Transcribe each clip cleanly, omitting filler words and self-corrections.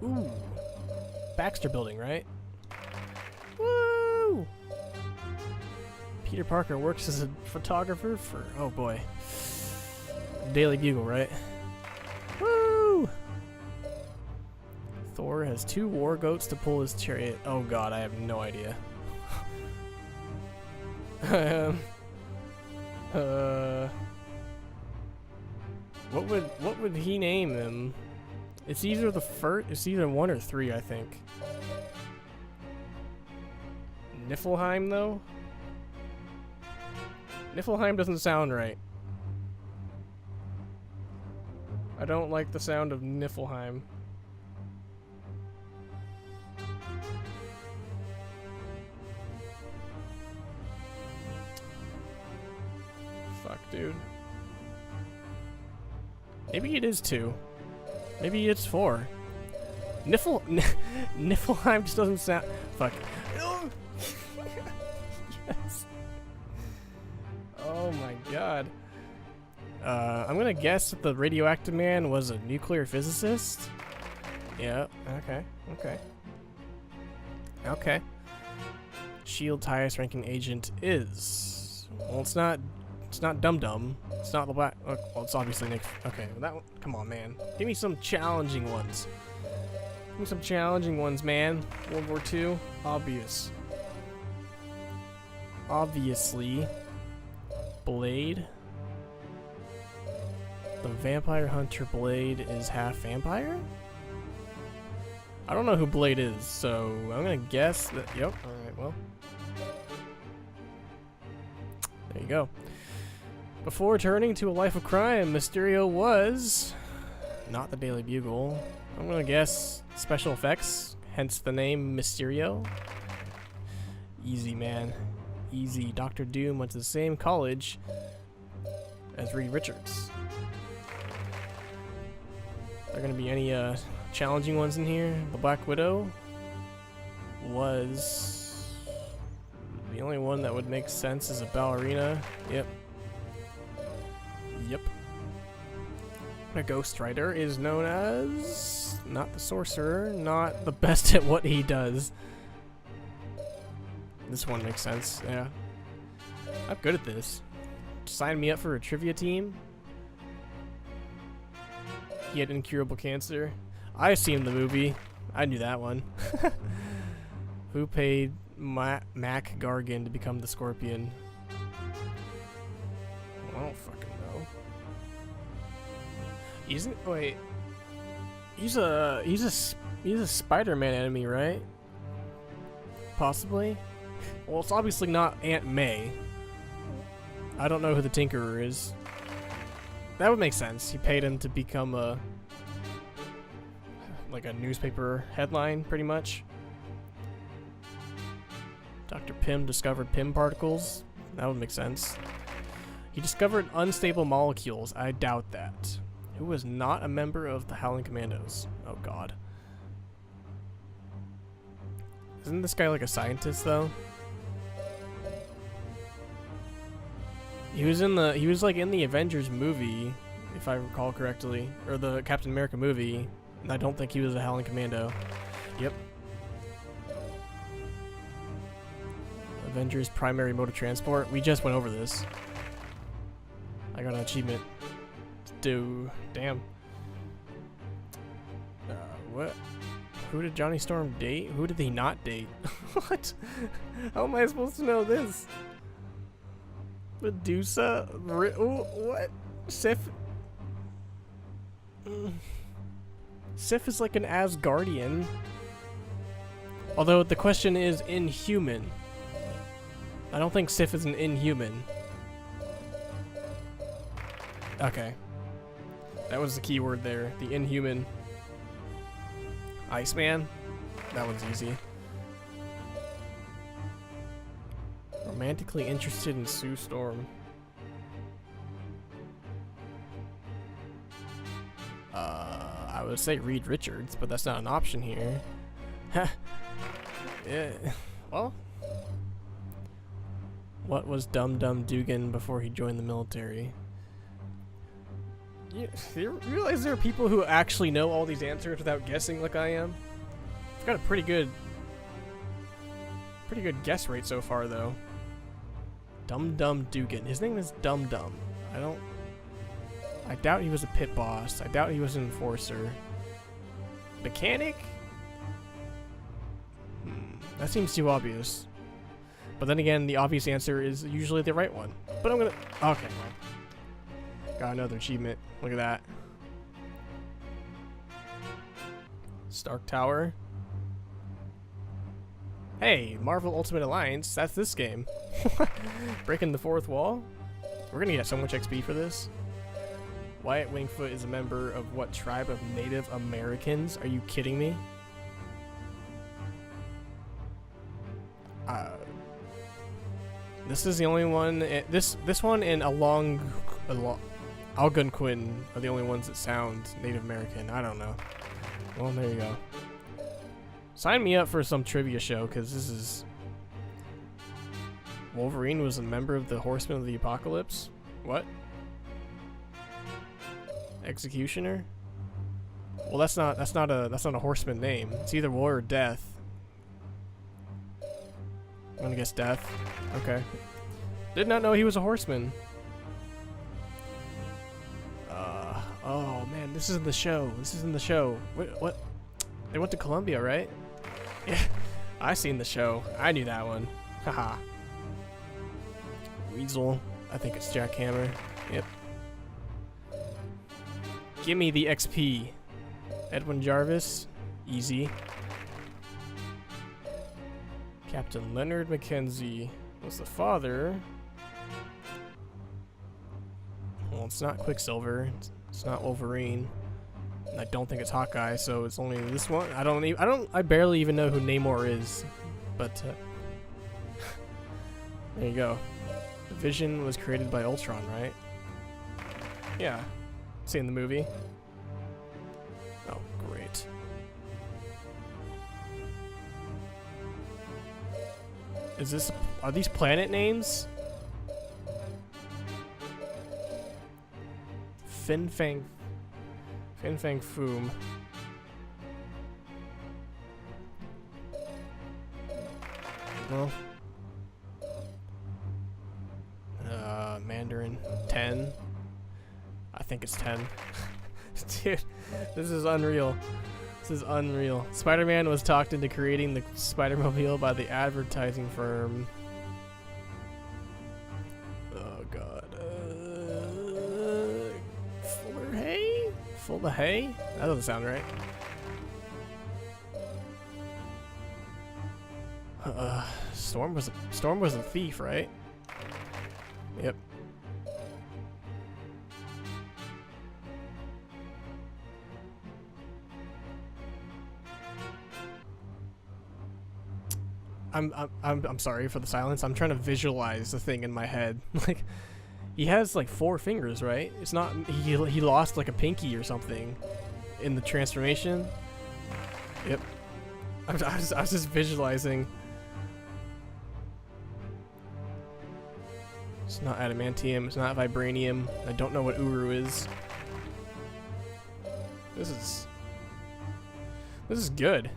Ooh. Baxter Building, right? Woo! Peter Parker works as a photographer for, oh boy, Daily Bugle, right? Woo! Thor has 2 war goats to pull his chariot. Oh god, I have no idea. What would he name them? It's either the first, it's either 1 or 3, I think. Niflheim, though? Niflheim doesn't sound right. I don't like the sound of Niflheim. Fuck, dude. Maybe it is 2. Maybe it's 4. Niflheim just doesn't sound. Fuck. Yes. Oh my god. I'm gonna guess that the radioactive man was a nuclear physicist. Yeah. Okay. Okay. Okay. Shield's highest ranking agent is. Well, it's not. It's not Dum Dum. It's not the black. Well, it's obviously Nick. Okay, that one. Come on, man. Give me some challenging ones. Give me some challenging ones, man. World War II. Obvious. Obviously. Blade. The vampire hunter Blade is half vampire? I don't know who Blade is, so I'm gonna guess that. Yep. Alright, well. There you go. Before turning to a life of crime, Mysterio was not the Daily Bugle. I'm gonna guess special effects, hence the name Mysterio. Easy, man. Easy. Dr. Doom went to the same college as Reed Richards. Are there gonna be any challenging ones in here? The Black Widow was the only one that would make sense as a ballerina. Yep. Yep. A Ghost Rider is known as not the sorcerer, not the best at what he does. This one makes sense, yeah. I'm good at this. Sign me up for a trivia team. He had incurable cancer. I've seen the movie. I knew that one. Who paid Mac Gargan to become the Scorpion? I don't fucking know. Wait. He's a Spider-Man enemy, right? Possibly. Well, it's obviously not Aunt May. I don't know who the Tinkerer is. That would make sense. He paid him to become like a newspaper headline, pretty much. Dr. Pym discovered Pym particles. That would make sense. He discovered unstable molecules. I doubt that. Who was not a member of the Howling Commandos? Oh god. Isn't this guy like a scientist though? He was like in the Avengers movie, if I recall correctly, or the Captain America movie, and I don't think he was a Howling Commando. Yep. Avengers primary mode of transport. We just went over this. I got an achievement to do. Damn. What? Who did Johnny Storm date? Who did he not date? What? How am I supposed to know this? Medusa? What? Sif? Sif is like an Asgardian. Although the question is inhuman. I don't think Sif is an inhuman. Okay. That was the key word there. The inhuman. Iceman? That one's easy. Romantically interested in Sue Storm. I would say Reed Richards, but that's not an option here. Yeah. Well. What was Dum Dum Dugan before he joined the military? You realize there are people who actually know all these answers without guessing like I am? I've got a pretty good guess rate so far, though. Dum Dum Dugan. His name is Dum Dum. I doubt he was a pit boss. I doubt he was an enforcer. Mechanic? That seems too obvious. But then again, the obvious answer is usually the right one. But I'm gonna... Okay, well. Got another achievement. Look at that. Stark Tower. Hey, Marvel Ultimate Alliance. That's this game. Breaking the fourth wall? We're gonna get so much XP for this. Wyatt Wingfoot is a member of what tribe of Native Americans? Are you kidding me? This is the only one. This one and Algonquin are the only ones that sound Native American. I don't know. Well, there you go. Sign me up for some trivia show, because this is... Wolverine was a member of the Horsemen of the Apocalypse? What? Executioner? Well, that's not a horseman name. It's either war or death. I'm gonna guess death. Okay. Did not know he was a horseman. Oh man, this is in the show. This is in the show. What? They went to Columbia, right? Yeah, I seen the show. I knew that one. Haha. Weasel. I think it's Jackhammer. Yep. Gimme the XP. Edwin Jarvis. Easy. Captain Leonard Mackenzie was the father. Well, it's not Quicksilver. It's not Wolverine. And I don't think it's Hawkeye, so it's only this one. I barely even know who Namor is. But there you go. The Vision was created by Ultron, right? Yeah. Seen the movie. Oh, great. Are these planet names? Fin Fang Foom. Well. Mandarin. 10. I think it's 10. Dude, this is unreal. This is unreal. Spider-Man was talked into creating the Spider-Mobile by the advertising firm. Oh god. Fuller Hay? Fuller Hay? That doesn't sound right. Storm was a thief, right? Yep. I'm sorry for the silence. I'm trying to visualize the thing in my head. Like, he has like 4 fingers, right? It's not he lost like a pinky or something in the transformation. Yep. I was just visualizing. It's not adamantium. It's not vibranium. I don't know what Uru is. This is good.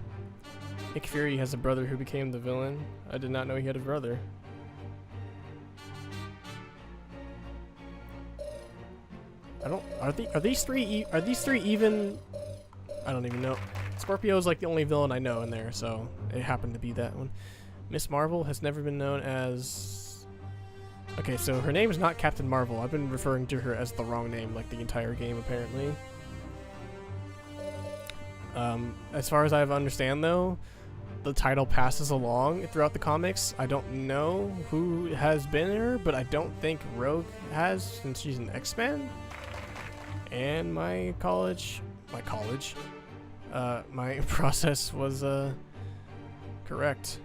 Nick Fury has a brother who became the villain. I did not know he had a brother. Are these three even? I don't even know. Scorpio is like the only villain I know in there, so it happened to be that one. Miss Marvel has never been known as... Okay, so her name is not Captain Marvel. I've been referring to her as the wrong name like the entire game, apparently. As far as I understand, though, the title passes along throughout the comics. I don't know who has been her, but I don't think Rogue has, since she's an X-Men. And my process was correct.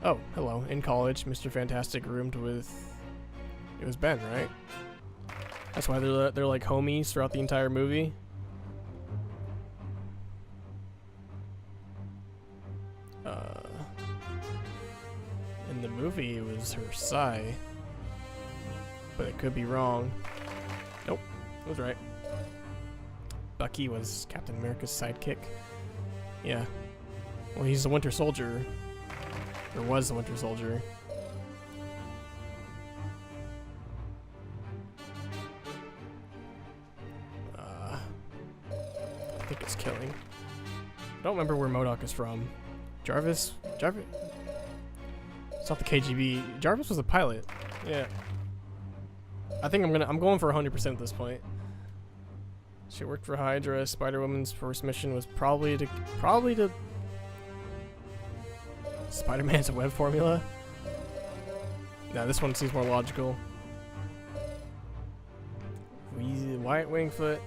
Oh, hello. In college, Mr. Fantastic roomed with... It was Ben, right? That's why they're like homies throughout the entire movie. In the movie, it was her Psy. But it could be wrong. Nope. I was right. Bucky was Captain America's sidekick. Yeah. Well, he's the Winter Soldier. Or was the Winter Soldier. I think it's killing. I don't remember where MODOK is from. Jarvis? Jarvis? It's not the KGB. Jarvis was a pilot. Yeah. I think I'm going for 100% at this point. She worked for Hydra. Spider-Woman's first mission was probably to Spider-Man's web formula. Nah, this one seems more logical. Wyatt Wingfoot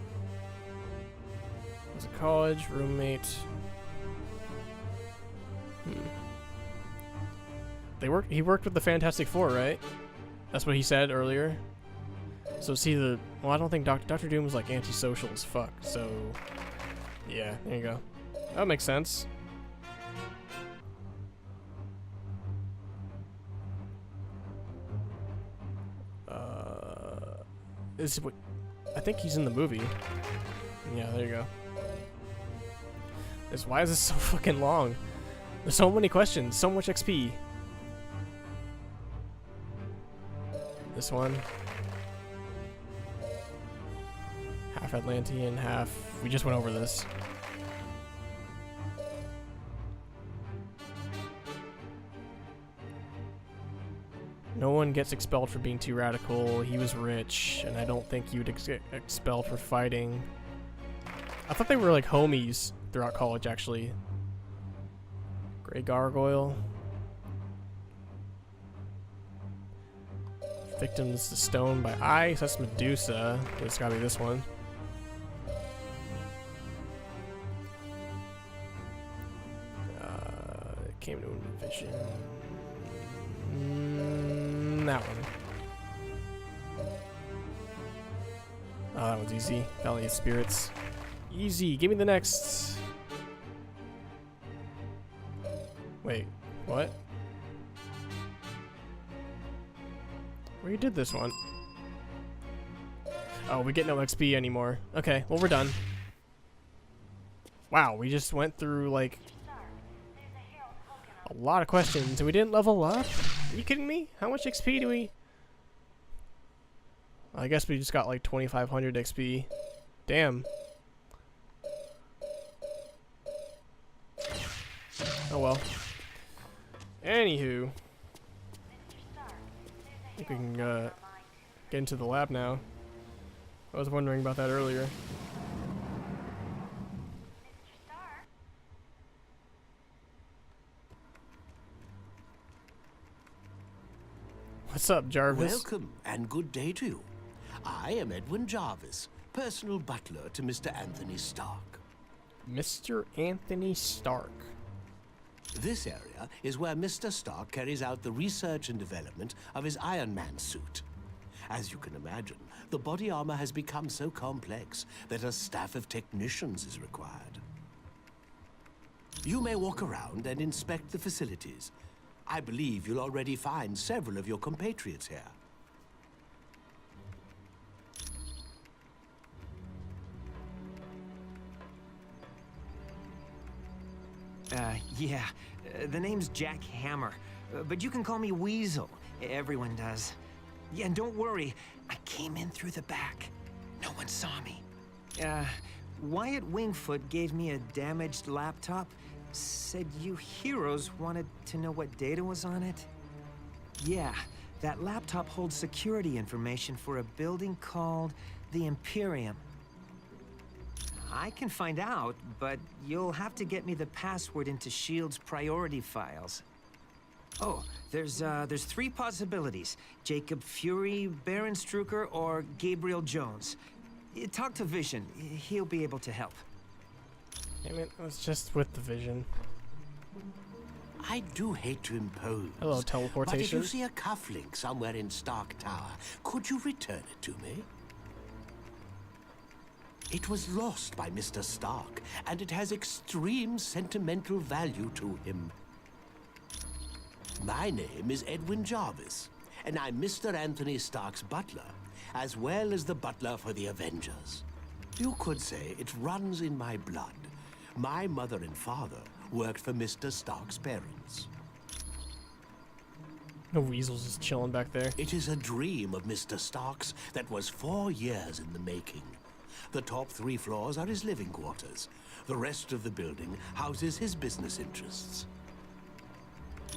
was a college roommate. He worked with the Fantastic Four, right? That's what he said earlier. So see well, I don't think Dr. Doom was like antisocial as fuck. So yeah, there you go. That makes sense. I think he's in the movie. Yeah, there you go. Why is this so fucking long? There's so many questions, so much XP. This one. Half Atlantean, half... We just went over this. No one gets expelled for being too radical. He was rich, and I don't think he would get expelled for fighting. I thought they were like homies throughout college, actually. Grey Gargoyle. Victims to stone by ice. That's Medusa. It's gotta be this one. It came to a vision. That one. Oh, that one's easy. Valley of Spirits. Easy. Give me the next. Wait, what? We did this one. Oh, we get no XP anymore. Okay, well, we're done. Wow, we just went through like a lot of questions and we didn't level up? Are you kidding me? How much XP do we... I guess we just got like 2,500 XP. Damn. Oh well. Anywho. I think we can get into the lab now. I was wondering about that earlier. What's up, Jarvis? Welcome and good day to you. I am Edwin Jarvis, personal butler to Mr. Anthony Stark. Mr. Anthony Stark. This area is where Mr. Stark carries out the research and development of his Iron Man suit. As you can imagine, the body armor has become so complex that a staff of technicians is required. You may walk around and inspect the facilities. I believe you'll already find several of your compatriots here. Yeah. The name's Jack Hammer, but you can call me Weasel. Everyone does. Yeah, and don't worry, I came in through the back. No one saw me. Wyatt Wingfoot gave me a damaged laptop. Said you heroes wanted to know what data was on it? Yeah, that laptop holds security information for a building called the Imperium. I can find out, but you'll have to get me the password into S.H.I.E.L.D.'s priority files. Oh, there's 3 possibilities. Jacob Fury, Baron Strucker, or Gabriel Jones. Talk to Vision. He'll be able to help. Damn it, I was just with the Vision. I do hate to impose. Hello, teleportation. But if you see a cufflink somewhere in Stark Tower, could you return it to me? It was lost by Mr. Stark, and it has extreme sentimental value to him. My name is Edwin Jarvis, and I'm Mr. Anthony Stark's butler, as well as the butler for the Avengers. You could say it runs in my blood. My mother and father worked for Mr. Stark's parents. No weasels just chilling back there. It is a dream of Mr. Stark's that was 4 years in the making. The top 3 floors are his living quarters. The rest of the building houses his business interests.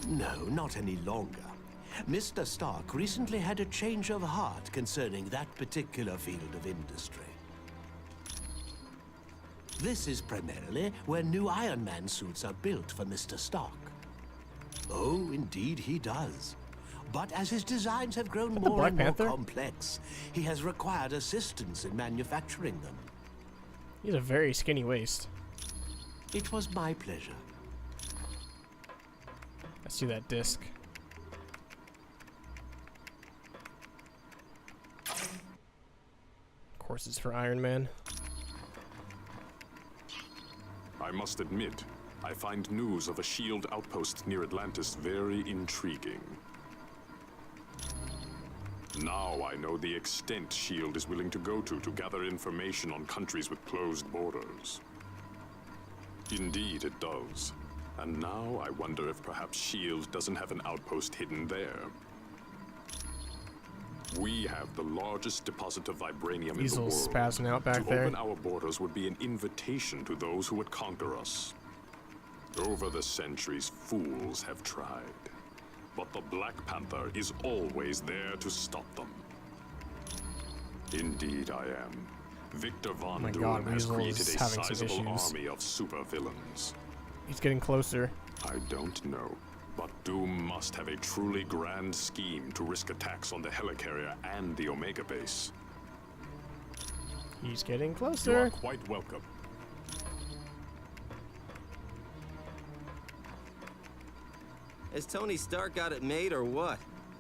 No, not any longer. Mr. Stark recently had a change of heart concerning that particular field of industry. This is primarily where new Iron Man suits are built for Mr. Stark. Oh, indeed he does. But as his designs have grown more Black and more Panther? complex, he has required assistance in manufacturing them. He has a very skinny waist. It was my pleasure. I see that disc. Of course, it's for Iron Man. I must admit, I find news of a SHIELD outpost near Atlantis very intriguing. Now I know the extent SHIELD is willing to go to gather information on countries with closed borders. Indeed, it does. And now I wonder if perhaps SHIELD doesn't have an outpost hidden there. We have the largest deposit of vibranium in the world. Weasel's spazzing out back to there. open our borders would be an invitation to those who would conquer us. Over the centuries, fools have tried. But the Black Panther is always there to stop them. Indeed I am. Victor Von my Doom God, has Weasel created is a having some sizable issues. army of supervillains. He's getting closer. I don't know, but Doom must have a truly grand scheme to risk attacks on the helicarrier and the Omega base. He's getting You are closer. quite welcome. Has Tony Stark got it made or what?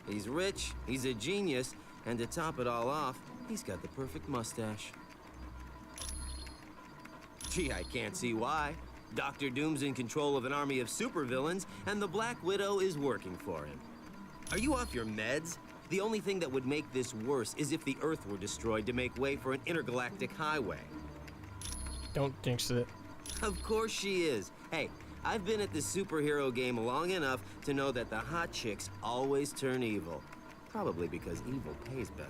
He's rich, he's a genius, and to top it all off, he's got the perfect mustache. Gee, I can't see why. Dr. Doom's in control of an army of supervillains, and the Black Widow is working for him. Are you off your meds? The only thing that would make this worse is if the Earth were destroyed to make way for an intergalactic highway. Don't jinx it. Of course she is. Hey, I've been at this superhero game long enough to know that the hot chicks always turn evil. Probably because evil pays better.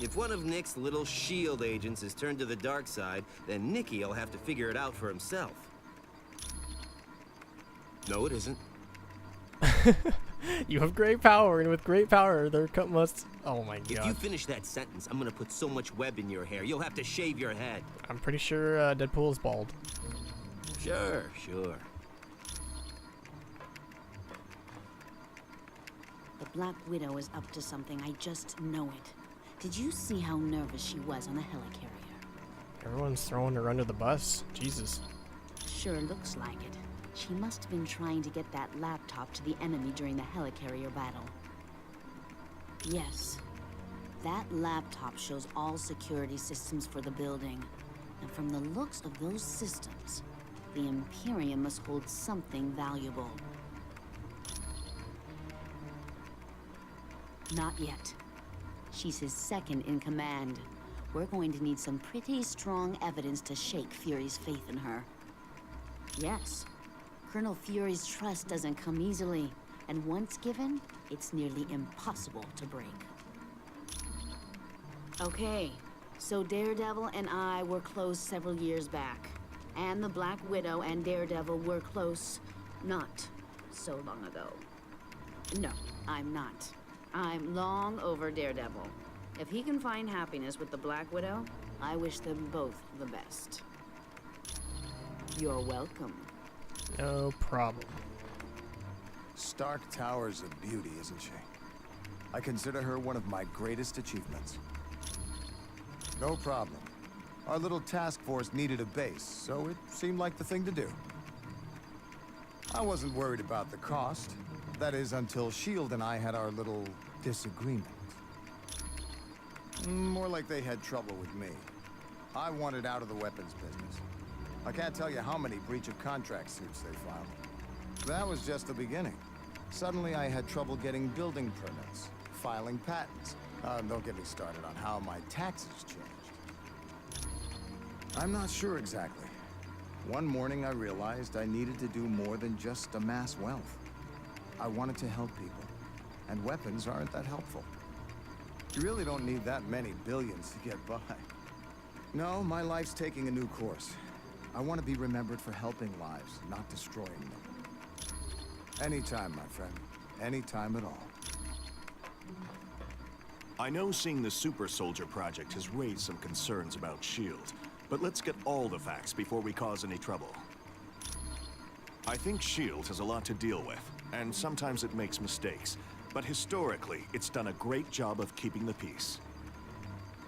If one of Nick's little S.H.I.E.L.D. agents is turned to the dark side, then Nicky'll have to figure it out for himself. No, it isn't. You have great power, and with great power, there must. Oh my If you God. finish that sentence, I'm gonna put so much web in your hair, you'll have to shave your head. I'm pretty sure Deadpool is bald. Sure, sure. The Black Widow is up to something, I just know it. Did you see how nervous she was on the helicarrier? Everyone's throwing her under the bus. Jesus. Sure looks like it. She must have been trying to get that laptop to the enemy during the helicarrier battle. Yes. That laptop shows all security systems for the building. And from the looks of those systems, the Imperium must hold something valuable. Not yet. She's his second in command. We're going to need some pretty strong evidence to shake Fury's faith in her. Yes. Colonel Fury's trust doesn't come easily, and once given, it's nearly impossible to break. Okay, so Daredevil and I were close several years back, and the Black Widow and Daredevil were close not so long ago. No, I'm not. I'm long over Daredevil. If he can find happiness with the Black Widow, I wish them both the best. You're welcome. No problem. Stark Tower's a beauty, isn't she? I consider her one of my greatest achievements. No problem. Our little task force needed a base, so it seemed like the thing to do. I wasn't worried about the cost. That is, until S.H.I.E.L.D. and I had our little disagreement. More like they had trouble with me. I wanted out of the weapons business. I can't tell you how many breach of contract suits they filed. That was just the beginning. Suddenly I had trouble getting building permits, filing patents, Don't get me started on how my taxes changed. I'm not sure exactly. One morning I realized I needed to do more than just amass wealth. I wanted to help people, and weapons aren't that helpful. You really don't need that many billions to get by. No, my life's taking a new course. I want to be remembered for helping lives, not destroying them. Anytime, my friend. Anytime at all. I know seeing the Super Soldier project has raised some concerns about S.H.I.E.L.D., but let's get all the facts before we cause any trouble. I think S.H.I.E.L.D. has a lot to deal with, and sometimes it makes mistakes, but historically, it's done a great job of keeping the peace.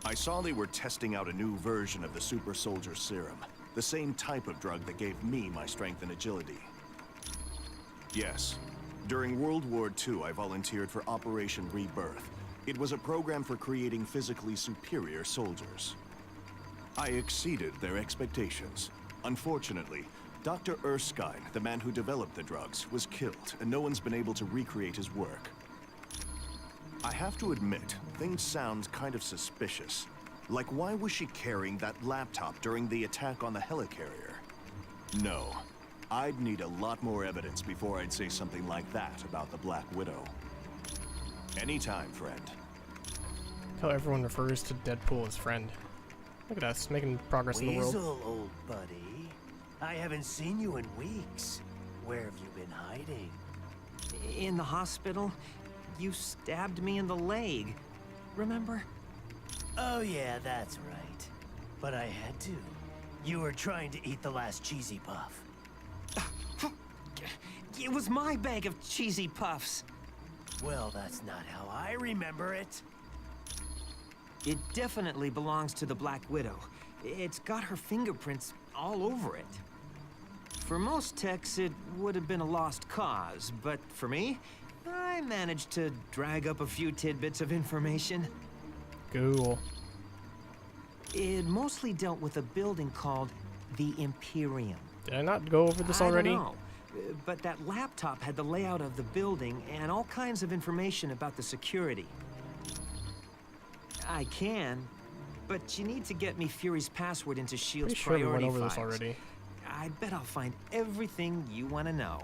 I saw they were testing out a new version of the Super Soldier Serum, the same type of drug that gave me my strength and agility. Yes, during World War II, I volunteered for Operation Rebirth. It was a program for creating physically superior soldiers. I exceeded their expectations. Unfortunately, Dr. Erskine, the man who developed the drugs, was killed, and no one's been able to recreate his work. I have to admit, things sound kind of suspicious. Like, why was she carrying that laptop during the attack on the helicarrier? No. I'd need a lot more evidence before I'd say something like that about the Black Widow. Anytime, friend. How everyone refers to Deadpool as friend. Look at us, making progress in the world. Weasel, old buddy. I haven't seen you in weeks. Where have you been hiding? In the hospital, you stabbed me in the leg. Remember? Oh yeah, that's right. But I had to. You were trying to eat the last cheesy puff. It was my bag of cheesy puffs. Well, that's not how I remember it. It definitely belongs to the Black Widow. It's got her fingerprints all over it. For most techs, it would have been a lost cause, but for me, I managed to drag up a few tidbits of information. Cool. It mostly dealt with a building called the Imperium. Did I not go over this already? I don't know, but that laptop had the layout of the building and all kinds of information about the security. I can, but you need to get me Fury's password into S.H.I.E.L.D.'s Pretty sure we priority went over files. this already. I bet I'll find everything you want to know.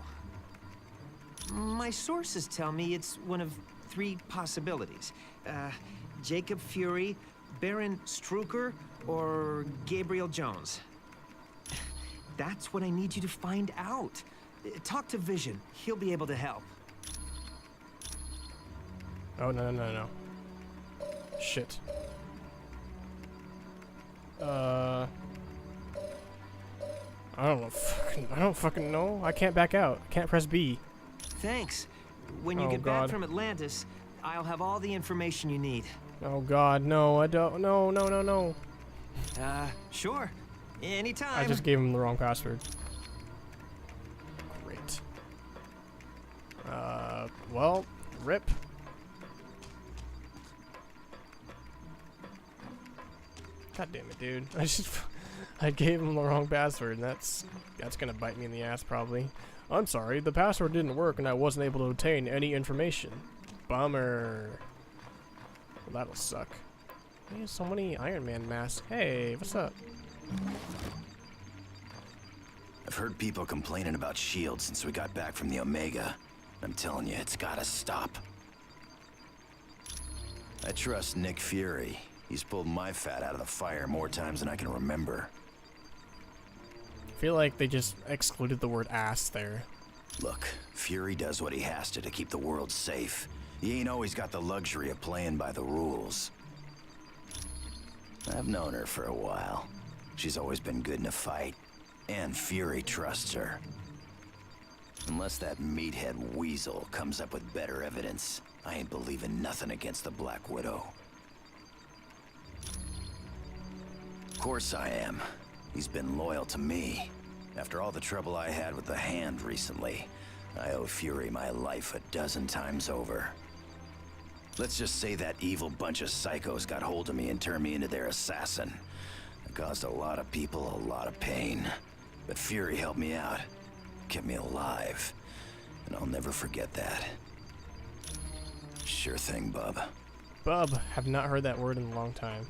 My sources tell me it's one of 3 possibilities. Jacob Fury, Baron Strucker, or Gabriel Jones. That's what I need you to find out. Talk to Vision. He'll be able to help. Oh, no. Shit. I don't fucking know. I can't back out. I can't press B. Thanks. When you Oh, get God. back from Atlantis, I'll have all the information you need. Oh god, no, I don't. No. Sure. Anytime. I just gave him the wrong password. Great. Well, rip. God damn it, dude. I gave him the wrong password, and that's gonna bite me in the ass probably. I'm sorry, the password didn't work and I wasn't able to obtain any information. Bummer. Well, that'll suck. He has so many Iron Man masks. Hey, what's up? I've heard people complaining about S.H.I.E.L.D. since we got back from the Omega. I'm telling you, it's gotta stop. I trust Nick Fury. He's pulled my fat out of the fire more times than I can remember. I feel like they just excluded the word ass there. Look, Fury does what he has to keep the world safe. He ain't always got the luxury of playing by the rules. I've known her for a while. She's always been good in a fight, and Fury trusts her. Unless that meathead Weasel comes up with better evidence, I ain't believing nothing against the Black Widow. Of course I am. He's been loyal to me. After all the trouble I had with the Hand recently, I owe Fury my life 12 times over. Let's just say that evil bunch of psychos got hold of me and turned me into their assassin. It caused a lot of people a lot of pain. But Fury helped me out, kept me alive, and I'll never forget that. Sure thing, bub. Bub. Have not heard that word in a long time.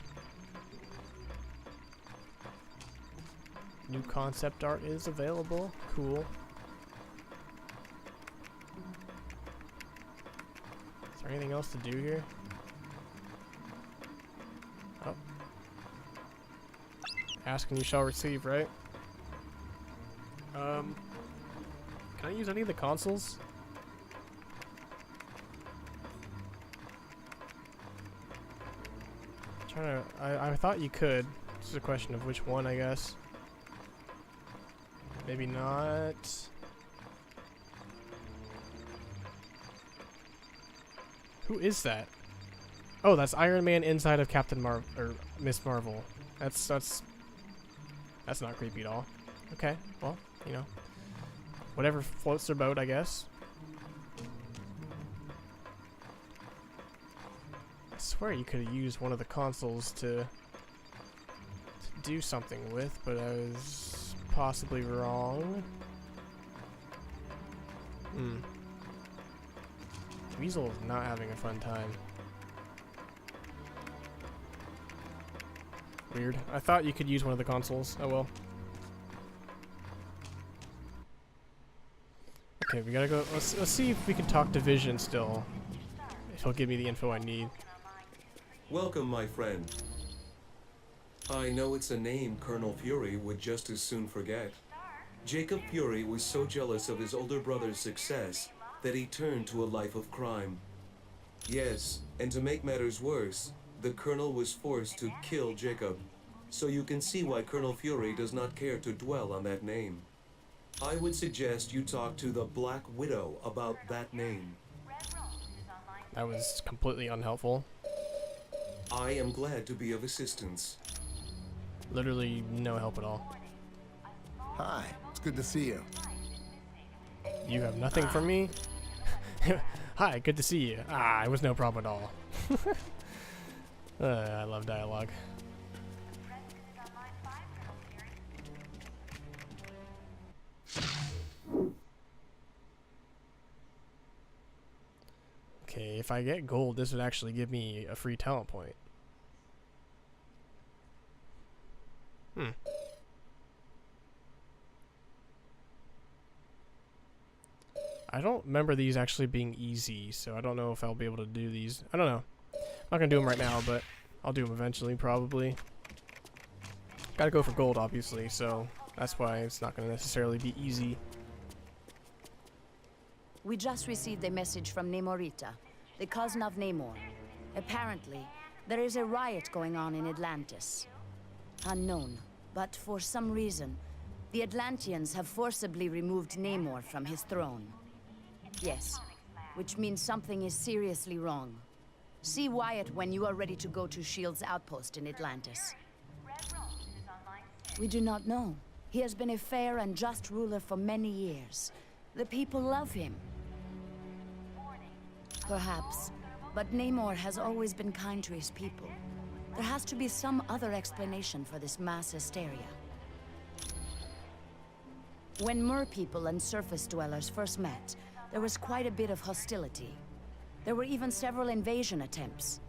New concept art is available. Cool. Is there anything else to do here? Oh. Ask and you shall receive, right? Can I use any of the consoles? I thought you could. It's just a question of which one, I guess. Maybe not. Who is that? Oh, that's Iron Man inside of Miss Marvel. That's not creepy at all. Okay, well, you know, whatever floats their boat, I guess. I swear you could have used one of the consoles to do something with, but I was possibly wrong. Weasel is not having a fun time. Weird. I thought you could use one of the consoles. Oh well. Okay, we gotta go. Let's see if we can talk to Vision still. If he'll give me the info I need. Welcome, my friend. I know it's a name Colonel Fury would just as soon forget. Jacob Fury was so jealous of his older brother's success that he turned to a life of crime. Yes, and to make matters worse, the Colonel was forced to kill Jacob. So you can see why Colonel Fury does not care to dwell on that name. I would suggest you talk to the Black Widow about that name. That was completely unhelpful. I am glad to be of assistance. Literally no help at all. Hi, it's good to see you. You have nothing for me? Hi, good to see you. It was no problem at all. I love dialogue. Okay, if I get gold, this would actually give me a free talent point. I don't remember these actually being easy, so I don't know if I'll be able to do these. I don't know. I'm not gonna do them right now, but I'll do them eventually, probably. Gotta go for gold, obviously, so that's why it's not gonna necessarily be easy. We just received a message from Namorita, the cousin of Namor. Apparently, there is a riot going on in Atlantis. Unknown, but for some reason, the Atlanteans have forcibly removed Namor from his throne. Yes, which means something is seriously wrong. See Wyatt when you are ready to go to S.H.I.E.L.D.'s outpost in Atlantis. We do not know. He has been a fair and just ruler for many years. The people love him. Perhaps, but Namor has always been kind to his people. There has to be some other explanation for this mass hysteria. When Mer people and surface dwellers first met, there was quite a bit of hostility. There were even several invasion attempts.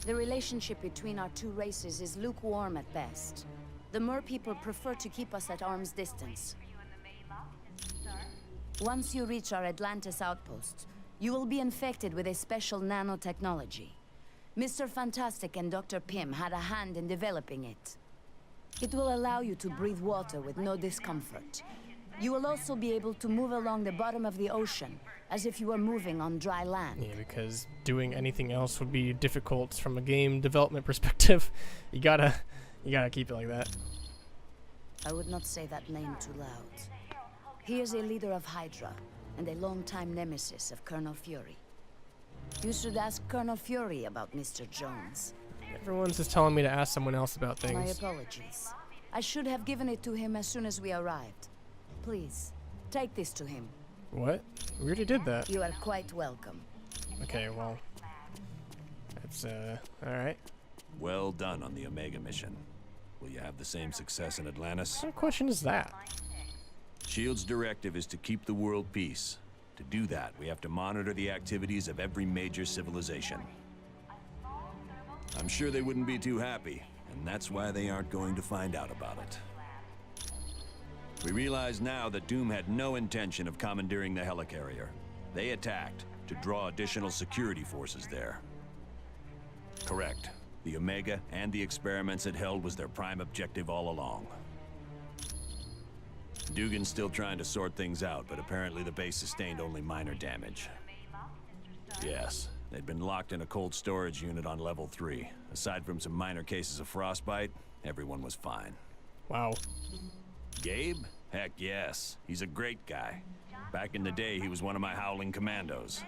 The relationship between our two races is lukewarm at best. The Mer people prefer to keep us at arm's distance. Once you reach our Atlantis outpost, you will be infected with a special nanotechnology. Mr. Fantastic and Dr. Pym had a hand in developing it. It will allow you to breathe water with no discomfort. You will also be able to move along the bottom of the ocean, as if you were moving on dry land. Yeah, because doing anything else would be difficult from a game development perspective. You gotta keep it like that. I would not say that name too loud. He is a leader of Hydra, and a longtime nemesis of Colonel Fury. You should ask Colonel Fury about Mr. Jones. Everyone's just telling me to ask someone else about things. My apologies. I should have given it to him as soon as we arrived. Please, take this to him. What? We already did that. You are quite welcome. Okay, well, that's, alright. Well done on the Omega mission. Will you have the same success in Atlantis? What question is that? S.H.I.E.L.D.'s directive is to keep the world peace. To do that, we have to monitor the activities of every major civilization. I'm sure they wouldn't be too happy, and that's why they aren't going to find out about it. We realize now that Doom had no intention of commandeering the helicarrier. They attacked to draw additional security forces there. Correct. The Omega and the experiments it held was their prime objective all along. Dugan's still trying to sort things out, but apparently the base sustained only minor damage. Yes, they'd been locked in a cold storage unit on level 3. Aside from some minor cases of frostbite, everyone was fine. Wow. Gabe? Heck yes. He's a great guy. Back in the day, he was one of my Howling Commandos.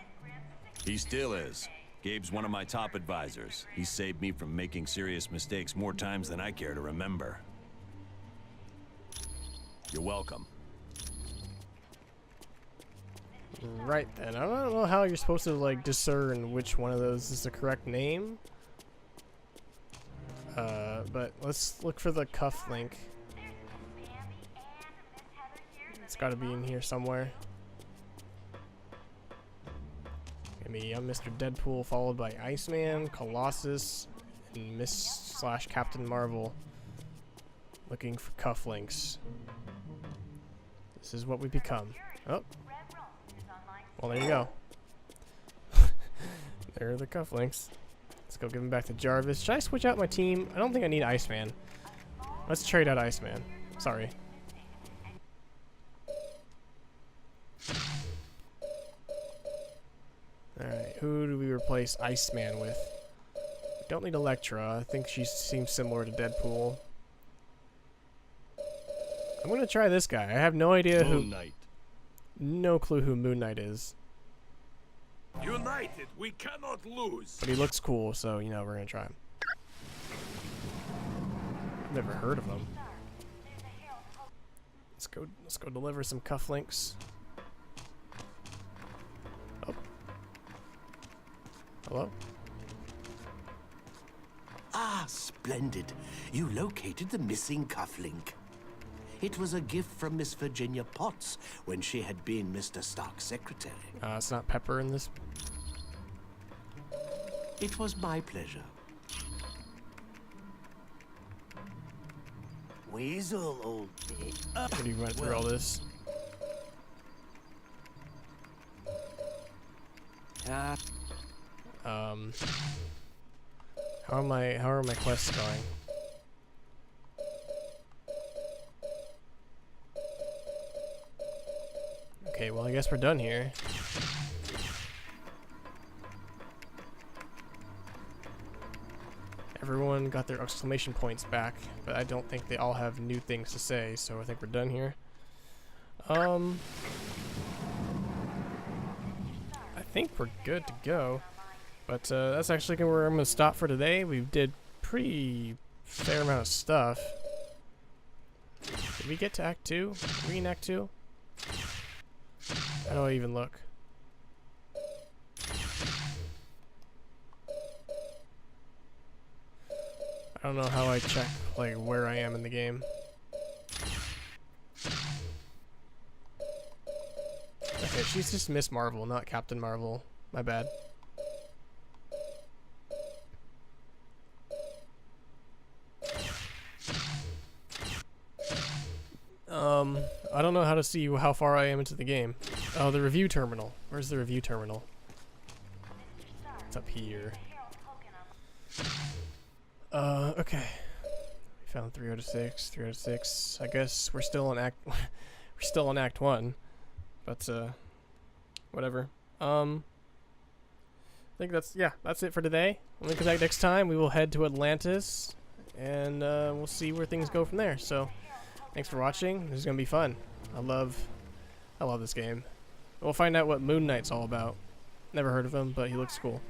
He still is. Gabe's one of my top advisors. He saved me from making serious mistakes more times than I care to remember. You're welcome. Right then. I don't know how you're supposed to like discern which one of those is the correct name. But let's look for the cuff link. It's got to be in here somewhere. Maybe I'm Mr. Deadpool, followed by Iceman, Colossus, and Miss/Captain Marvel. Looking for cufflinks. This is what we become. Oh. Well, there you go. There are the cufflinks. Let's go give them back to Jarvis. Should I switch out my team? I don't think I need Iceman. Let's trade out Iceman. Sorry. Alright, who do we replace Iceman with? Don't need Elektra. I think she seems similar to Deadpool. I'm gonna try this guy. I have no idea who. Moon Knight. No clue who Moon Knight is. United, we cannot lose. But he looks cool, so you know we're gonna try him. I've never heard of him. Let's go deliver some cufflinks. Oh. Hello? Ah, splendid. You located the missing cufflink. It was a gift from Miss Virginia Potts when she had been Mr. Stark's secretary. It's not Pepper in this. It was my pleasure. Weasel, old pig. How do you run through all this? How are my quests going? Okay, well I guess we're done here. Everyone got their exclamation points back, but I don't think they all have new things to say, so I think we're done here. I think we're good to go. But that's actually where I'm going to stop for today. We did pretty fair amount of stuff. Did we get to Act 2? Are we in Act 2? How do I even look? I don't know how I check like where I am in the game. Okay, she's just Miss Marvel, not Captain Marvel. My bad. I don't know how to see how far I am into the game. Oh, the review terminal. Where's the review terminal? It's up here. Okay. We found 3 out of 6. 3 out of 6. I guess we're still on Act. We're still on Act 1. But whatever. I think that's it for today. When we come back next time, we will head to Atlantis, and we'll see where things go from there. So, thanks for watching. This is gonna be fun. I love this game. We'll find out what Moon Knight's all about. Never heard of him, but he looks cool.